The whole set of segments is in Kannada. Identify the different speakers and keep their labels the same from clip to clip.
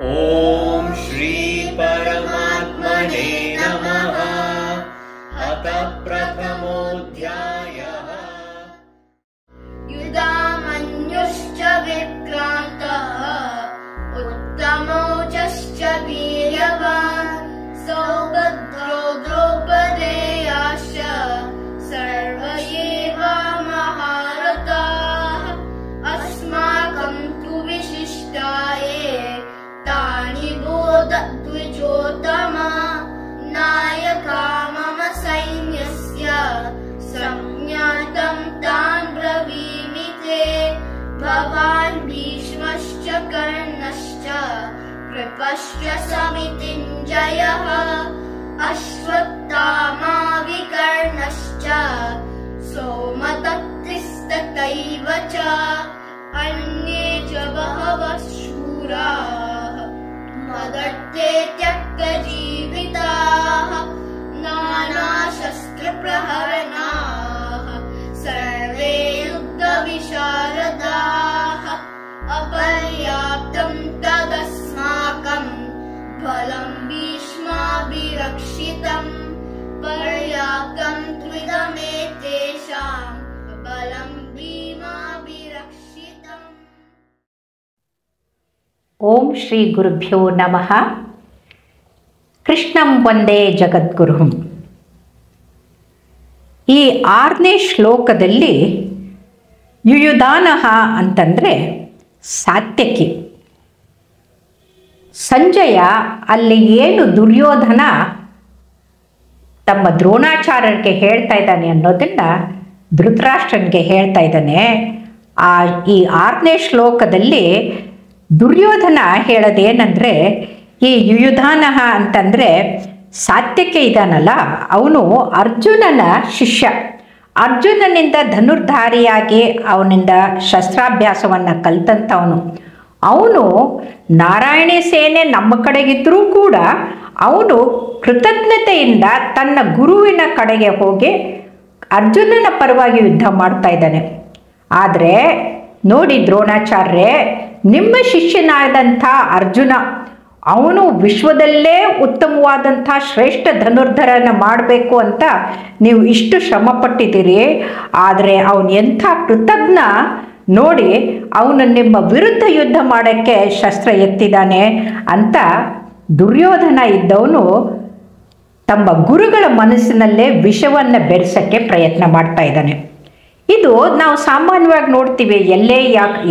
Speaker 1: ಓಂ ಶ್ರೀ ಪರಮಾತ್ಮನೇ ನಮಃ. ಅಥ ಪ್ರಥಮೋಧ್ಯಾಯಃ.
Speaker 2: ಯುಧಾಮನ್ಯುಶ್ಚ ವಿಕ್ರಾಂತಃ ಉತ್ತಮೌಜಶ್ಚ ವೀರ್ಯವಾನ್ ಸೌಭದ್ರೋ ದ್ರೌಪದೇಯಾಶ್ಚ ಸರ್ವ ಏವ ಮಹಾರಥಾಃ ಅಸ್ಮಾಕಂ ತು ವಿಶಿಷ್ಟಾಯೇ ತಾನಿ ಬೋಧ ದ್ವಿಜೋತ್ತಮ ನಾಯಕಾ ಮಮ ಸೈನ್ಯಸ್ಯ ಸಂಜ್ಞಾತಂ ತಾನ್ ಬ್ರವೀಮಿ ತೇ. ಭವಾನ್ ಭೀಷ್ಮಶ್ಚ ಕರ್ಣಶ್ಚ ಕೃಪಶ್ಚ ಸಮಿತಿಂಜಯಃ ಅಶ್ವತ್ಥಾಮಾ ವಿಕರ್ಣಶ್ಚ ಸೋಮದತ್ತಿಸ್ತಥೈವ ಚ ಅನ್ಯೇ ಚ ಬಹವಃ ಶೂರಾಃ ಮದರ್ಥೇ ತ್ಯಕ್ತಜೀವಿತಾಃ ನಾನಾಶಸ್ತ್ರಪ್ರಹರಣಾಃ ಸರ್ವೇ ಯುದ್ಧವಿಶಾರದಾಃ ಅಪರ್ಯಾಪ್ತಂ ತದಸ್ಮಾಕಂ ಬಲಂ ಭೀಷ್ಮಾಭಿರಕ್ಷಿತಂ ಪರ್ಯಾಪ್ತಂ ತ್ವಿದಮೇತೇಷಾಂ ಬಲಂ ಭೀಮಾಭಿರಕ್ಷಿತಂ.
Speaker 3: ಓಂ ಶ್ರೀ ಗುರುಭ್ಯೋ ನಮಃ. ಕೃಷ್ಣಂ ವಂದೇ ಜಗದ್ಗುರುಂ. ಈ 6ನೇ ಶ್ಲೋಕದಲ್ಲಿ ಯುಯುಧಾನಃ ಅಂತಂದರೆ ಸಾತ್ಯಕಿ. ಸಂಜಯ ಅಲ್ಲಿ ಏನು ದುರ್ಯೋಧನ ತಮ್ಮ ದ್ರೋಣಾಚಾರ್ಯರಿಗೆ ಹೇಳ್ತಾ ಇದ್ದಾನೆ ಅನ್ನೋದನ್ನು ಧೃತರಾಷ್ಟ್ರನಿಗೆ ಹೇಳ್ತಾ ಇದ್ದಾನೆ. ಈ 6ನೇ ಶ್ಲೋಕದಲ್ಲಿ ದುರ್ಯೋಧನ ಹೇಳೋದೇನೆಂದರೆ, ಈ ಯುಯುಧಾನಃ ಅಂತಂದರೆ ಸಾತ್ಯಕಿ ಇದ್ದಾನಲ್ಲ, ಅವನು ಅರ್ಜುನನ ಶಿಷ್ಯ. ಅರ್ಜುನನಿಂದ ಧನುರ್ಧಾರಿಯಾಗಿ ಅವನಿಂದ ಶಸ್ತ್ರಾಭ್ಯಾಸವನ್ನು ಕಲ್ತಂಥವನು. ಅವನು ನಾರಾಯಣಿ ಸೇನೆ ನಮ್ಮ ಕಡೆಗಿದ್ದರೂ ಕೂಡ ಅವನು ಕೃತಜ್ಞತೆಯಿಂದ ತನ್ನ ಗುರುವಿನ ಕಡೆಗೆ ಹೋಗಿ ಅರ್ಜುನನ ಪರವಾಗಿ ಯುದ್ಧ ಮಾಡ್ತಾ ಇದ್ದಾನೆ. ಆದರೆ ನೋಡಿ ದ್ರೋಣಾಚಾರ್ಯರೇ, ನಿಮ್ಮ ಶಿಷ್ಯನಾದಂಥ ಅರ್ಜುನ ಅವನು ವಿಶ್ವದಲ್ಲೇ ಉತ್ತಮವಾದಂಥ ಶ್ರೇಷ್ಠ ಧನುರ್ಧರನ ಮಾಡಬೇಕು ಅಂತ ನೀವು ಇಷ್ಟು ಶ್ರಮಪಟ್ಟಿದ್ದೀರಿ. ಆದರೆ ಅವನು ಎಂಥ ಕೃತಜ್ಞ ನೋಡಿ, ಅವನು ನಿಮ್ಮ ವಿರುದ್ಧ ಯುದ್ಧ ಮಾಡೋಕ್ಕೆ ಶಸ್ತ್ರ ಎತ್ತಿದ್ದಾನೆ ಅಂತ ದುರ್ಯೋಧನ ಇದ್ದವನು ತಮ್ಮ ಗುರುಗಳ ಮನಸ್ಸಿನಲ್ಲೇ ವಿಷವನ್ನು ಬೆರೆಸೋಕ್ಕೆ ಪ್ರಯತ್ನ ಮಾಡ್ತಾ ಇದ್ದಾನೆ. ಇದು ನಾವು ಸಾಮಾನ್ಯವಾಗಿ ನೋಡ್ತೀವಿ. ಎಲ್ಲೇ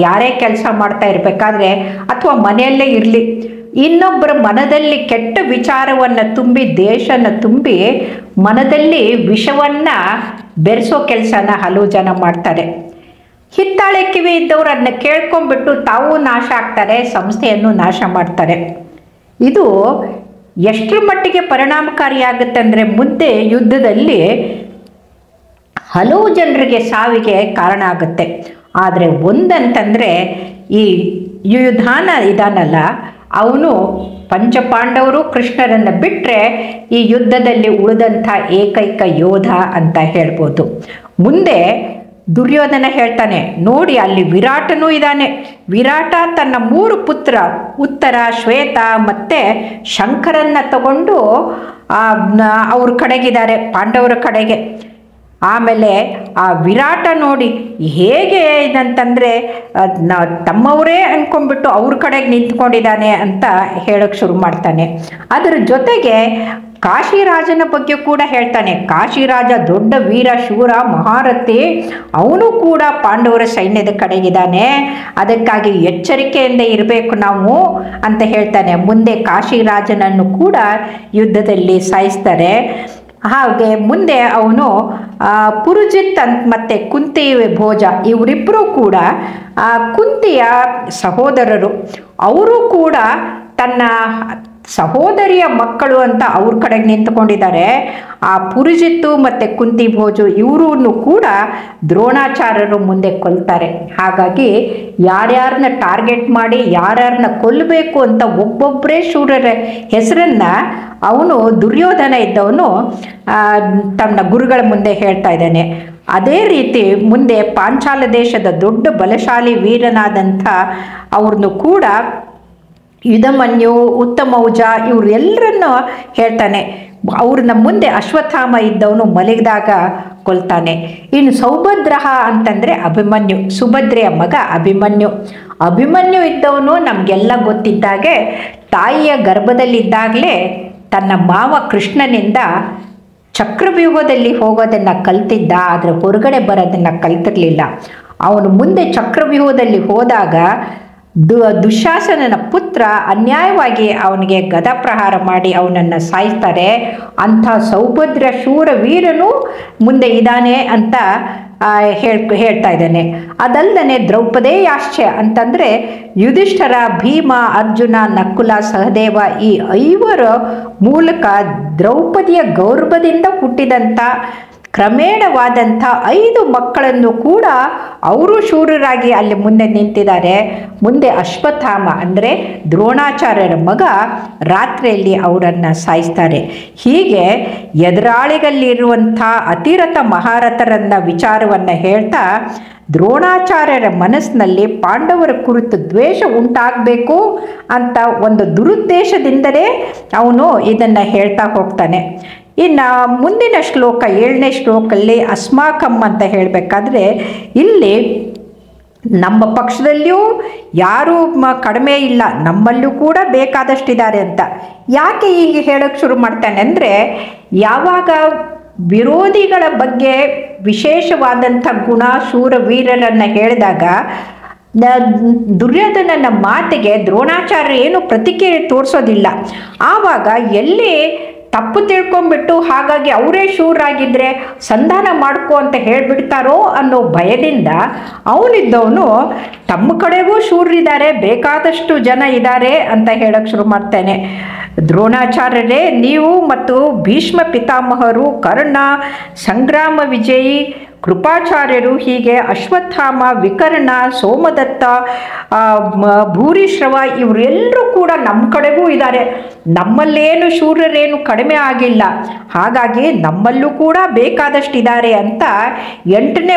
Speaker 3: ಯಾರೇ ಕೆಲಸ ಮಾಡ್ತಾ ಇರಬೇಕಾದ್ರೆ ಅಥವಾ ಮನೆಯಲ್ಲೇ ಇರಲಿ, ಇನ್ನೊಬ್ಬರ ಮನದಲ್ಲಿ ಕೆಟ್ಟ ವಿಚಾರವನ್ನು ತುಂಬಿ ದೇಶನ ತುಂಬಿ ಮನದಲ್ಲಿ ವಿಷವನ್ನು ಬೆರೆಸೋ ಕೆಲಸನ ಹಲವು ಜನ ಮಾಡ್ತಾರೆ. ಹಿತ್ತಾಳೆ ಕಿವಿ ಇದ್ದವರು ಅದನ್ನ ಕೇಳ್ಕೊಂಡ್ಬಿಟ್ಟು ತಾವು ನಾಶ ಆಗ್ತಾರೆ, ಸಂಸ್ಥೆಯನ್ನು ನಾಶ ಮಾಡ್ತಾರೆ. ಇದು ಎಷ್ಟರ ಮಟ್ಟಿಗೆ ಪರಿಣಾಮಕಾರಿಯಾಗುತ್ತೆ ಅಂದರೆ, ಮುಂದೆ ಯುದ್ಧದಲ್ಲಿ ಹಲವು ಜನರಿಗೆ ಸಾವಿಗೆ ಕಾರಣ ಆಗುತ್ತೆ. ಆದರೆ ಒಂದಂತಂದರೆ, ಈ ಯುಯುಧಾನ ಇದಾನಲ್ಲ, ಅವನು ಪಂಚಪಾಂಡವರು ಕೃಷ್ಣರನ್ನು ಬಿಟ್ಟರೆ ಈ ಯುದ್ಧದಲ್ಲಿ ಉಳಿದಂಥ ಏಕೈಕ ಯೋಧ ಅಂತ ಹೇಳ್ಬೋದು. ಮುಂದೆ ದುರ್ಯೋಧನ ಹೇಳ್ತಾನೆ, ನೋಡಿ ಅಲ್ಲಿ ವಿರಾಟನೂ ಇದ್ದಾನೆ. ವಿರಾಟ ತನ್ನ 3 ಪುತ್ರ ಉತ್ತರ, ಶ್ವೇತ ಮತ್ತು ಶಂಕರನ್ನ ತಗೊಂಡು ಅವ್ರ ಕಡೆಗಿದ್ದಾರೆ, ಪಾಂಡವರ ಕಡೆಗೆ. ಆಮೇಲೆ ಆ ವಿರಾಟ ನೋಡಿ ಹೇಗೆ ಇದಂತಂದರೆ ತಮ್ಮವರೇ ಅಂದ್ಕೊಂಡ್ಬಿಟ್ಟು ಅವ್ರ ಕಡೆಗೆ ನಿಂತ್ಕೊಂಡಿದ್ದಾನೆ ಅಂತ ಹೇಳೋಕ್ಕೆ ಶುರು ಮಾಡ್ತಾನೆ. ಅದರ ಜೊತೆಗೆ ಕಾಶಿರಾಜನ ಬಗ್ಗೆ ಕೂಡ ಹೇಳ್ತಾನೆ. ಕಾಶಿರಾಜ ದೊಡ್ಡ ವೀರ, ಶೂರ, ಮಹಾರಥಿ, ಅವನು ಕೂಡ ಪಾಂಡವರ ಸೈನ್ಯದ ಕಡೆಗಿದ್ದಾನೆ. ಅದಕ್ಕಾಗಿ ಎಚ್ಚರಿಕೆಯಿಂದ ಇರಬೇಕು ನಾವು ಅಂತ ಹೇಳ್ತಾನೆ. ಮುಂದೆ ಕಾಶಿರಾಜನನ್ನು ಕೂಡ ಯುದ್ಧದಲ್ಲಿ ಸಾಯಿಸ್ತಾರೆ. ಹಾಗೆ ಮುಂದೆ ಅವನು ಪುರುಜಿತ್ ಮತ್ತು ಕುಂತಿ ಭೋಜ ಇವರಿಬ್ಬರೂ ಕೂಡ ಕುಂತಿಯ ಸಹೋದರರು. ಅವರು ಕೂಡ ತನ್ನ ಸಹೋದರಿಯ ಮಕ್ಕಳು ಅಂತ ಅವ್ರ ಕಡೆಗೆ ನಿಂತ್ಕೊಂಡಿದ್ದಾರೆ. ಆ ಪುರುಜಿತ್ತು ಮತ್ತು ಕುಂತಿ ಭೋಜು ಇವರೂ ಕೂಡ ದ್ರೋಣಾಚಾರ್ಯರು ಮುಂದೆ ಕೊಲ್ತಾರೆ. ಹಾಗಾಗಿ ಯಾರ್ಯಾರನ್ನ ಟಾರ್ಗೆಟ್ ಮಾಡಿ ಯಾರ್ಯಾರನ್ನ ಕೊಲ್ಲಬೇಕು ಅಂತ ಒಬ್ಬೊಬ್ಬರೇ ಶೂರರ ಹೆಸರನ್ನು ಅವನು ದುರ್ಯೋಧನ ಇದ್ದವನು ತನ್ನ ಗುರುಗಳ ಮುಂದೆ ಹೇಳ್ತಾ ಇದ್ದಾನೆ. ಅದೇ ರೀತಿ ಮುಂದೆ ಪಾಂಚಾಲ ದೇಶದ ದೊಡ್ಡ ಬಲಶಾಲಿ ವೀರನಾದಂಥ ಅವ್ರನ್ನು ಕೂಡ ಯುಧಮನ್ಯು, ಉತ್ತಮೌಜ ಇವರೆಲ್ಲರನ್ನು ಹೇಳ್ತಾನೆ. ಅವ್ರನ್ನ ಮುಂದೆ ಅಶ್ವತ್ಥಾಮ ಇದ್ದವನು ಮಲಗಿದಾಗ ಕೊಲ್ತಾನೆ. ಇನ್ನು ಸೌಭದ್ರಹ ಅಂತಂದರೆ ಅಭಿಮನ್ಯು, ಸುಭದ್ರೆಯ ಮಗ ಅಭಿಮನ್ಯು. ಅಭಿಮನ್ಯು ಇದ್ದವನು ನಮಗೆಲ್ಲ ಗೊತ್ತಿದ್ದಾಗೆ ತಾಯಿಯ ಗರ್ಭದಲ್ಲಿದ್ದಾಗಲೇ ತನ್ನ ಮಾವ ಕೃಷ್ಣನಿಂದ ಚಕ್ರವ್ಯೂಹದಲ್ಲಿ ಹೋಗೋದನ್ನು ಕಲ್ತಿದ್ದ, ಆದರೆ ಹೊರಗಡೆ ಬರೋದನ್ನು ಕಲ್ತಿರಲಿಲ್ಲ. ಅವನು ಮುಂದೆ ಚಕ್ರವ್ಯೂಹದಲ್ಲಿ ಹೋದಾಗ ದುಶ್ಯಾಸನನ ಪುತ್ರ ಅನ್ಯಾಯವಾಗಿ ಅವನಿಗೆ ಗದಾಪ್ರಹಾರ ಮಾಡಿ ಅವನನ್ನು ಸಾಯಿಸ್ತಾರೆ. ಅಂಥ ಸೌಭದ್ರ ಶೂರ ವೀರನು ಮುಂದೆ ಇದ್ದಾನೆ ಅಂತ ಹೇಳ್ತಾ ಇದ್ದಾನೆ. ಅದಲ್ಲದೆ ದ್ರೌಪದೇಯಾಶ್ಚ ಅಂತಂದರೆ ಯುಧಿಷ್ಠರ, ಭೀಮ, ಅರ್ಜುನ, ನಕುಲ, ಸಹದೇವ ಈ 5 ಮೂಲಕ ದ್ರೌಪದಿಯ ಗೌರವದಿಂದ ಹುಟ್ಟಿದಂಥ ಕ್ರಮೇಣವಾದಂಥ 5 ಮಕ್ಕಳನ್ನು ಕೂಡ ಅವರು ಶೂರರಾಗಿ ಅಲ್ಲಿ ಮುಂದೆ ನಿಂತಿದ್ದಾರೆ. ಮುಂದೆ ಅಶ್ವತ್ಥಾಮ ಅಂದರೆ ದ್ರೋಣಾಚಾರ್ಯರ ಮಗ ರಾತ್ರಿಯಲ್ಲಿ ಅವರನ್ನು ಸಾಯಿಸ್ತಾರೆ. ಹೀಗೆ ಎದುರಾಳಿಗಲ್ಲಿರುವಂಥ ಅತಿರಥ ಮಹಾರಥರನ್ನ ವಿಚಾರವನ್ನು ಹೇಳ್ತಾ ದ್ರೋಣಾಚಾರ್ಯರ ಮನಸ್ಸಿನಲ್ಲಿ ಪಾಂಡವರ ಕುರಿತು ದ್ವೇಷ ಉಂಟಾಗಬೇಕು ಅಂತ ಒಂದು ದುರುದ್ದೇಶದಿಂದಲೇ ಅವನು ಇದನ್ನು ಹೇಳ್ತಾ ಹೋಗ್ತಾನೆ. ಇನ್ನು ಮುಂದಿನ ಶ್ಲೋಕ 7ನೇ ಶ್ಲೋಕಲ್ಲಿ ಅಸ್ಮಾಕಂ ಅಂತ ಹೇಳಬೇಕಾದ್ರೆ ಇಲ್ಲಿ ನಮ್ಮ ಪಕ್ಷದಲ್ಲಿಯೂ ಯಾರೂ ಕಡಿಮೆ ಇಲ್ಲ, ನಮ್ಮಲ್ಲೂ ಕೂಡ ಬೇಕಾದಷ್ಟಿದ್ದಾರೆ ಅಂತ. ಯಾಕೆ ಹೀಗೆ ಹೇಳೋಕ್ಕೆ ಶುರು ಮಾಡ್ತಾನೆ ಅಂದರೆ, ಯಾವಾಗ ವಿರೋಧಿಗಳ ಬಗ್ಗೆ ವಿಶೇಷವಾದಂಥ ಗುಣ ಶೂರ ವೀರರನ್ನು ಹೇಳಿದಾಗ ದುರ್ಯೋಧನನ ಮಾತಿಗೆ ದ್ರೋಣಾಚಾರ್ಯ ಏನು ಪ್ರತಿಕ್ರಿಯೆ ತೋರಿಸೋದಿಲ್ಲ. ಆವಾಗ ಎಲ್ಲಿ ತಪ್ಪು ತಿಳ್ಕೊಂಡ್ಬಿಟ್ಟು ಹಾಗಾಗಿ ಅವರೇ ಶೂರಾಗಿದ್ದರೆ ಸಂಧಾನ ಮಾಡ್ಕೊ ಅಂತ ಹೇಳಿಬಿಡ್ತಾರೋ ಅನ್ನೋ ಭಯದಿಂದ ಅವನಿದ್ದವನು ತಮ್ಮ ಕಡೆಗೂ ಶೂರರಿದ್ದಾರೆ, ಬೇಕಾದಷ್ಟು ಜನ ಇದ್ದಾರೆ ಅಂತ ಹೇಳಕ್ಕೆ ಶುರು ಮಾಡ್ತಾನೆ. ದ್ರೋಣಾಚಾರ್ಯರೇ, ನೀವು ಮತ್ತು ಭೀಷ್ಮ ಪಿತಾಮಹರು, ಕರ್ಣ, ಸಂಗ್ರಾಮ ವಿಜಯಿ, ಕೃಪಾಚಾರ್ಯರು, ಹೀಗೆ ಅಶ್ವತ್ಥಾಮ, ವಿಕರ್ಣ, ಸೋಮದತ್ತ, ಭೂರಿಶ್ರವ ಇವರೆಲ್ಲರೂ ಕೂಡ ನಮ್ಮ ಕಡೆಗೂ ಇದ್ದಾರೆ. ನಮ್ಮಲ್ಲೇನು ಶೂರರೇನು ಕಡಿಮೆ ಆಗಿಲ್ಲ, ಹಾಗಾಗಿ ನಮ್ಮಲ್ಲೂ ಕೂಡ ಬೇಕಾದಷ್ಟಿದ್ದಾರೆ ಅಂತ 8ನೇ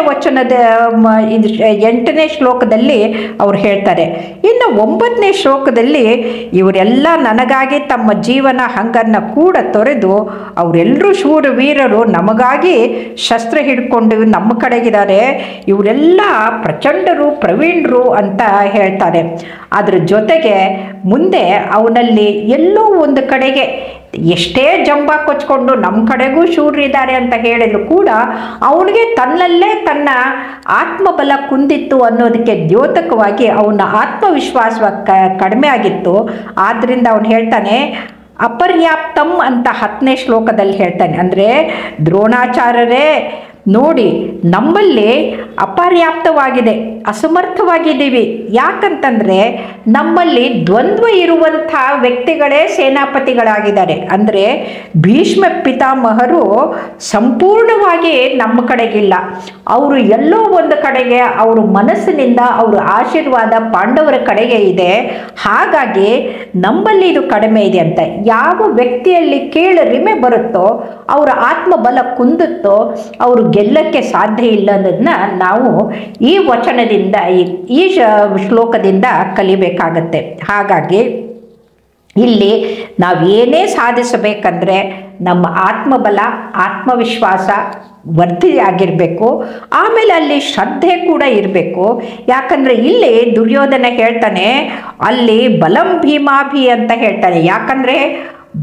Speaker 3: ಶ್ಲೋಕದಲ್ಲಿ ಅವ್ರು ಹೇಳ್ತಾರೆ. ಇನ್ನು 9ನೇ ಶ್ಲೋಕದಲ್ಲಿ ಇವರೆಲ್ಲ ನನಗಾಗಿ ತಮ್ಮ ಜೀವನ ಹಂಗನ್ನು ಕೂಡ ತೊರೆದು ಅವರೆಲ್ಲರೂ ಶೂರ ವೀರರು ನಮಗಾಗಿ ಶಸ್ತ್ರ ಹಿಡ್ಕೊಂಡು ನಮ್ಮ ಕಡೆಗಿದ್ದಾರೆ, ಇವರೆಲ್ಲ ಪ್ರಚಂಡರು, ಪ್ರವೀಣರು ಅಂತ ಹೇಳ್ತಾರೆ. ಅದ್ರ ಜೊತೆಗೆ ಮುಂದೆ ಅವನಲ್ಲಿ ಎಲ್ಲೋ ಒಂದು ಕಡೆಗೆ ಎಷ್ಟೇ ಜಂಬ ಕೊಚ್ಕೊಂಡು ನಮ್ಮ ಕಡೆಗೂ ಶೂರರಿದ್ದಾರೆ ಅಂತ ಹೇಳಿದ್ರು ಕೂಡ ಅವನಿಗೆ ತನ್ನಲ್ಲೇ ತನ್ನ ಆತ್ಮಬಲ ಕುಂದಿತ್ತು ಅನ್ನೋದಕ್ಕೆ ದ್ಯೋತಕವಾಗಿ ಅವನ ಆತ್ಮವಿಶ್ವಾಸ ಕಡಿಮೆ ಆಗಿತ್ತು. ಆದ್ದರಿಂದ ಅವನು ಹೇಳ್ತಾನೆ ಅಪರ್ಯಾಪ್ತಂ ಅಂತ 10ನೇ ಶ್ಲೋಕದಲ್ಲಿ ಹೇಳ್ತಾನೆ. ಅಂದರೆ ದ್ರೋಣಾಚಾರ್ಯರೇ ನೋಡಿ, ನಮ್ಮಲ್ಲಿ ಅಪರ್ಯಾಪ್ತವಾಗಿದೆ, ಅಸಮರ್ಥವಾಗಿದ್ದೀವಿ. ಯಾಕಂತಂದರೆ ನಮ್ಮಲ್ಲಿ ದ್ವಂದ್ವ ಇರುವಂಥ ವ್ಯಕ್ತಿಗಳೇ ಸೇನಾಪತಿಗಳಾಗಿದ್ದಾರೆ. ಅಂದರೆ ಭೀಷ್ಮ ಪಿತಾಮಹರು ಸಂಪೂರ್ಣವಾಗಿ ನಮ್ಮ ಕಡೆಗಿಲ್ಲ, ಅವರು ಎಲ್ಲೋ ಒಂದು ಕಡೆಗೆ ಅವ್ರ ಮನಸ್ಸಿನಿಂದ ಅವ್ರ ಆಶೀರ್ವಾದ ಪಾಂಡವರ ಕಡೆಗೆ ಇದೆ. ಹಾಗಾಗಿ ನಮ್ಮಲ್ಲಿ ಇದು ಕಡಿಮೆ ಇದೆ ಅಂತ ಯಾವ ವ್ಯಕ್ತಿಯಲ್ಲಿ ಕೀಳರಿಮೆ ಬರುತ್ತೋ, ಅವರ ಆತ್ಮಬಲ ಕುಂದುತ್ತೋ, ಅವರು ಗೆಲ್ಲಕ್ಕೆ ಸಾಧ್ಯ ಇಲ್ಲ ಅನ್ನೋದನ್ನ ನಾವು ಈ ವಚನದಿಂದ ಈ ಶ್ಲೋಕದಿಂದ ಕಲಿಬೇಕಾಗತ್ತೆ. ಹಾಗಾಗಿ ಇಲ್ಲಿ ನಾವೇನೇ ಸಾಧಿಸಬೇಕಂದ್ರೆ ನಮ್ಮ ಆತ್ಮಬಲ, ಆತ್ಮವಿಶ್ವಾಸ ವರ್ಧಿಯಾಗಿರಬೇಕು. ಆಮೇಲೆ ಅಲ್ಲಿ ಶ್ರದ್ಧೆ ಕೂಡ ಇರಬೇಕು. ಯಾಕಂದರೆ ಇಲ್ಲಿ ದುರ್ಯೋಧನ ಹೇಳ್ತಾನೆ, ಅಲ್ಲಿ ಬಲಂ ಭೀಮಾಭಿ ಅಂತ ಹೇಳ್ತಾನೆ. ಯಾಕಂದರೆ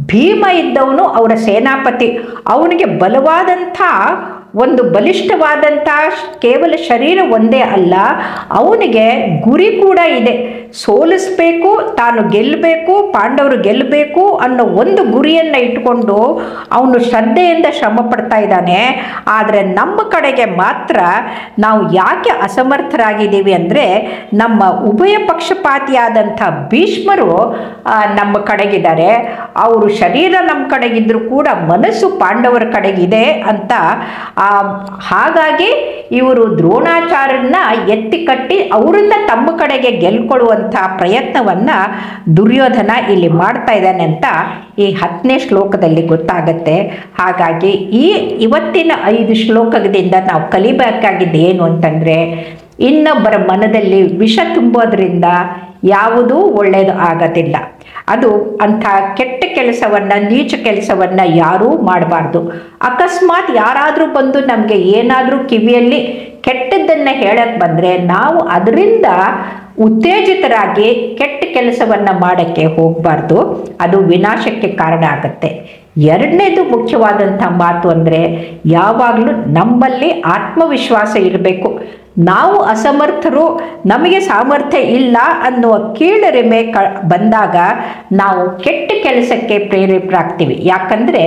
Speaker 3: ಭೀಮ ಇದ್ದವನು ಅವರ ಸೇನಾಪತಿ, ಅವನಿಗೆ ಬಲವಾದಂಥ ಒಂದು ಬಲಿಷ್ಠವಾದಂಥ ಕೇವಲ ಶರೀರ ಒಂದೇ ಅಲ್ಲ, ಅವನಿಗೆ ಗುರಿ ಕೂಡ ಇದೆ. ಸೋಲಿಸಬೇಕು, ತಾನು ಗೆಲ್ಲಬೇಕು, ಪಾಂಡವರು ಗೆಲ್ಲಬೇಕು ಅನ್ನೋ ಒಂದು ಗುರಿಯನ್ನು ಇಟ್ಕೊಂಡು ಅವನು ಶ್ರದ್ಧೆಯಿಂದ ಶ್ರಮ ಪಡ್ತಾ ಇದ್ದಾನೆ. ಆದರೆ ನಮ್ಮ ಕಡೆಗೆ ಮಾತ್ರ ನಾವು ಯಾಕೆ ಅಸಮರ್ಥರಾಗಿದ್ದೀವಿ ಅಂದರೆ, ನಮ್ಮ ಉಭಯ ಪಕ್ಷಪಾತಿಯಾದಂಥ ಭೀಷ್ಮರು ನಮ್ಮ ಕಡೆಗಿದ್ದಾರೆ. ಅವರು ಶರೀರ ನಮ್ಮ ಕಡೆಗಿದ್ದರೂ ಕೂಡ ಮನಸ್ಸು ಪಾಂಡವರ ಕಡೆಗಿದೆ ಅಂತ. ಹಾಗಾಗಿ ಇವರು ದ್ರೋಣಾಚಾರ್ಯರನ್ನ ಎತ್ತಿ ಕಟ್ಟಿ ಅವರಿಂದ ತಮ್ಮ ಕಡೆಗೆ ಗೆಲ್ಕೊಳ್ಳುವಂಥ ಪ್ರಯತ್ನವನ್ನು ದುರ್ಯೋಧನ ಇಲ್ಲಿ ಮಾಡ್ತಾ ಇದ್ದಾನೆ ಅಂತ ಈ 10ನೇ ಶ್ಲೋಕದಲ್ಲಿ ಗೊತ್ತಾಗತ್ತೆ. ಹಾಗಾಗಿ ಇವತ್ತಿನ 5 ಶ್ಲೋಕದಿಂದ ನಾವು ಕಲಿಬೇಕಾಗಿದ್ದು ಏನು ಅಂತಂದರೆ, ಇನ್ನೊಬ್ಬರ ಮನದಲ್ಲಿ ವಿಷ ತುಂಬೋದ್ರಿಂದ ಯಾವುದೂ ಒಳ್ಳೆಯದು ಆಗೋದಿಲ್ಲ. ಅದು ಅಂಥ ಕೆಟ್ಟ ಕೆಲಸವನ್ನು, ನೀಚ ಕೆಲಸವನ್ನು ಯಾರೂ ಮಾಡಬಾರ್ದು. ಅಕಸ್ಮಾತ್ ಯಾರಾದರೂ ಬಂದು ನಮಗೆ ಏನಾದರೂ ಕಿವಿಯಲ್ಲಿ ಕೆಟ್ಟದ್ದನ್ನು ಹೇಳಕ್ಕೆ ಬಂದರೆ ನಾವು ಅದರಿಂದ ಉತ್ತೇಜಿತರಾಗಿ ಕೆಟ್ಟ ಕೆಲಸವನ್ನು ಮಾಡೋಕ್ಕೆ ಹೋಗಬಾರ್ದು. ಅದು ವಿನಾಶಕ್ಕೆ ಕಾರಣ ಆಗುತ್ತೆ. ಎರಡನೇದು ಮುಖ್ಯವಾದಂಥ ಮಾತು ಅಂದರೆ ಯಾವಾಗಲೂ ನಮ್ಮಲ್ಲಿ ಆತ್ಮವಿಶ್ವಾಸ ಇರಬೇಕು. ನಾವು ಅಸಮರ್ಥರು, ನಮಗೆ ಸಾಮರ್ಥ್ಯ ಇಲ್ಲ ಅನ್ನುವ ಕೀಳರಿಮೆ ಬಂದಾಗ ನಾವು ಕೆಟ್ಟ ಕೆಲಸಕ್ಕೆ ಪ್ರೇರೇಪರಾಗ್ತೀವಿ. ಯಾಕಂದರೆ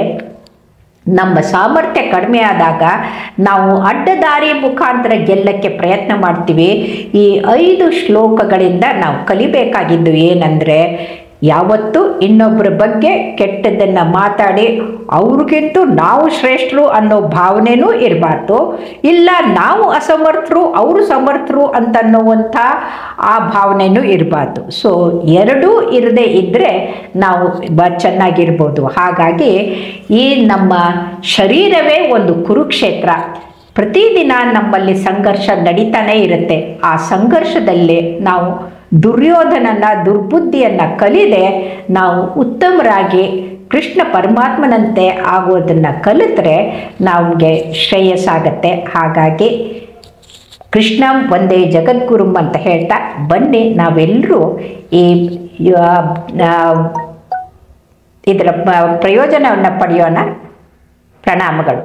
Speaker 3: ನಮ್ಮ ಸಾಮರ್ಥ್ಯ ಕಡಿಮೆ ಆದಾಗ ನಾವು ಅಡ್ಡದಾರಿ ಮುಖಾಂತರ ಗೆಲ್ಲಕ್ಕೆ ಪ್ರಯತ್ನ ಮಾಡ್ತೀವಿ. ಈ 5 ಶ್ಲೋಕಗಳಿಂದ ನಾವು ಕಲಿಬೇಕಾಗಿದ್ದು ಏನಂದರೆ, ಯಾವತ್ತೂ ಇನ್ನೊಬ್ಬರ ಬಗ್ಗೆ ಕೆಟ್ಟದ್ದನ್ನು ಮಾತಾಡಿ ಅವ್ರಿಗಿಂತೂ ನಾವು ಶ್ರೇಷ್ಠರು ಅನ್ನೋ ಭಾವನೆಯೂ ಇರಬಾರ್ದು. ಇಲ್ಲ ನಾವು ಅಸಮರ್ಥರು ಅವರು ಸಮರ್ಥರು ಅಂತನ್ನುವಂಥ ಆ ಭಾವನೆಯೂ ಇರಬಾರ್ದು. ಸೊ ಎರಡೂ ಇರದೇ ಇದ್ದರೆ ನಾವು ಚೆನ್ನಾಗಿರ್ಬೋದು. ಹಾಗಾಗಿ ಈ ನಮ್ಮ ಶರೀರವೇ ಒಂದು ಕುರುಕ್ಷೇತ್ರ. ಪ್ರತಿದಿನ ನಮ್ಮಲ್ಲಿ ಸಂಘರ್ಷ ನಡೀತಾನೇ ಇರುತ್ತೆ. ಆ ಸಂಘರ್ಷದಲ್ಲಿ ನಾವು ದುರ್ಯೋಧನನ ದುರ್ಬುದ್ಧಿಯನ್ನು ಕಲಿದೆ ನಾವು ಉತ್ತಮರಾಗಿ ಕೃಷ್ಣ ಪರಮಾತ್ಮನಂತೆ ಆಗೋದನ್ನು ಕಲಿತ್ರೆ ನಮಗೆ ಶ್ರೇಯಸ್ಸಾಗತ್ತೆ. ಹಾಗಾಗಿ ಕೃಷ್ಣ ಒಂದೇ ಜಗದ್ಗುರುಂ ಅಂತ ಹೇಳ್ತಾ ಬನ್ನಿ ನಾವೆಲ್ಲರೂ ಈ ಇದರ ಪ್ರಯೋಜನವನ್ನು ಪಡೆಯೋಣ. ಪ್ರಣಾಮಗಳು.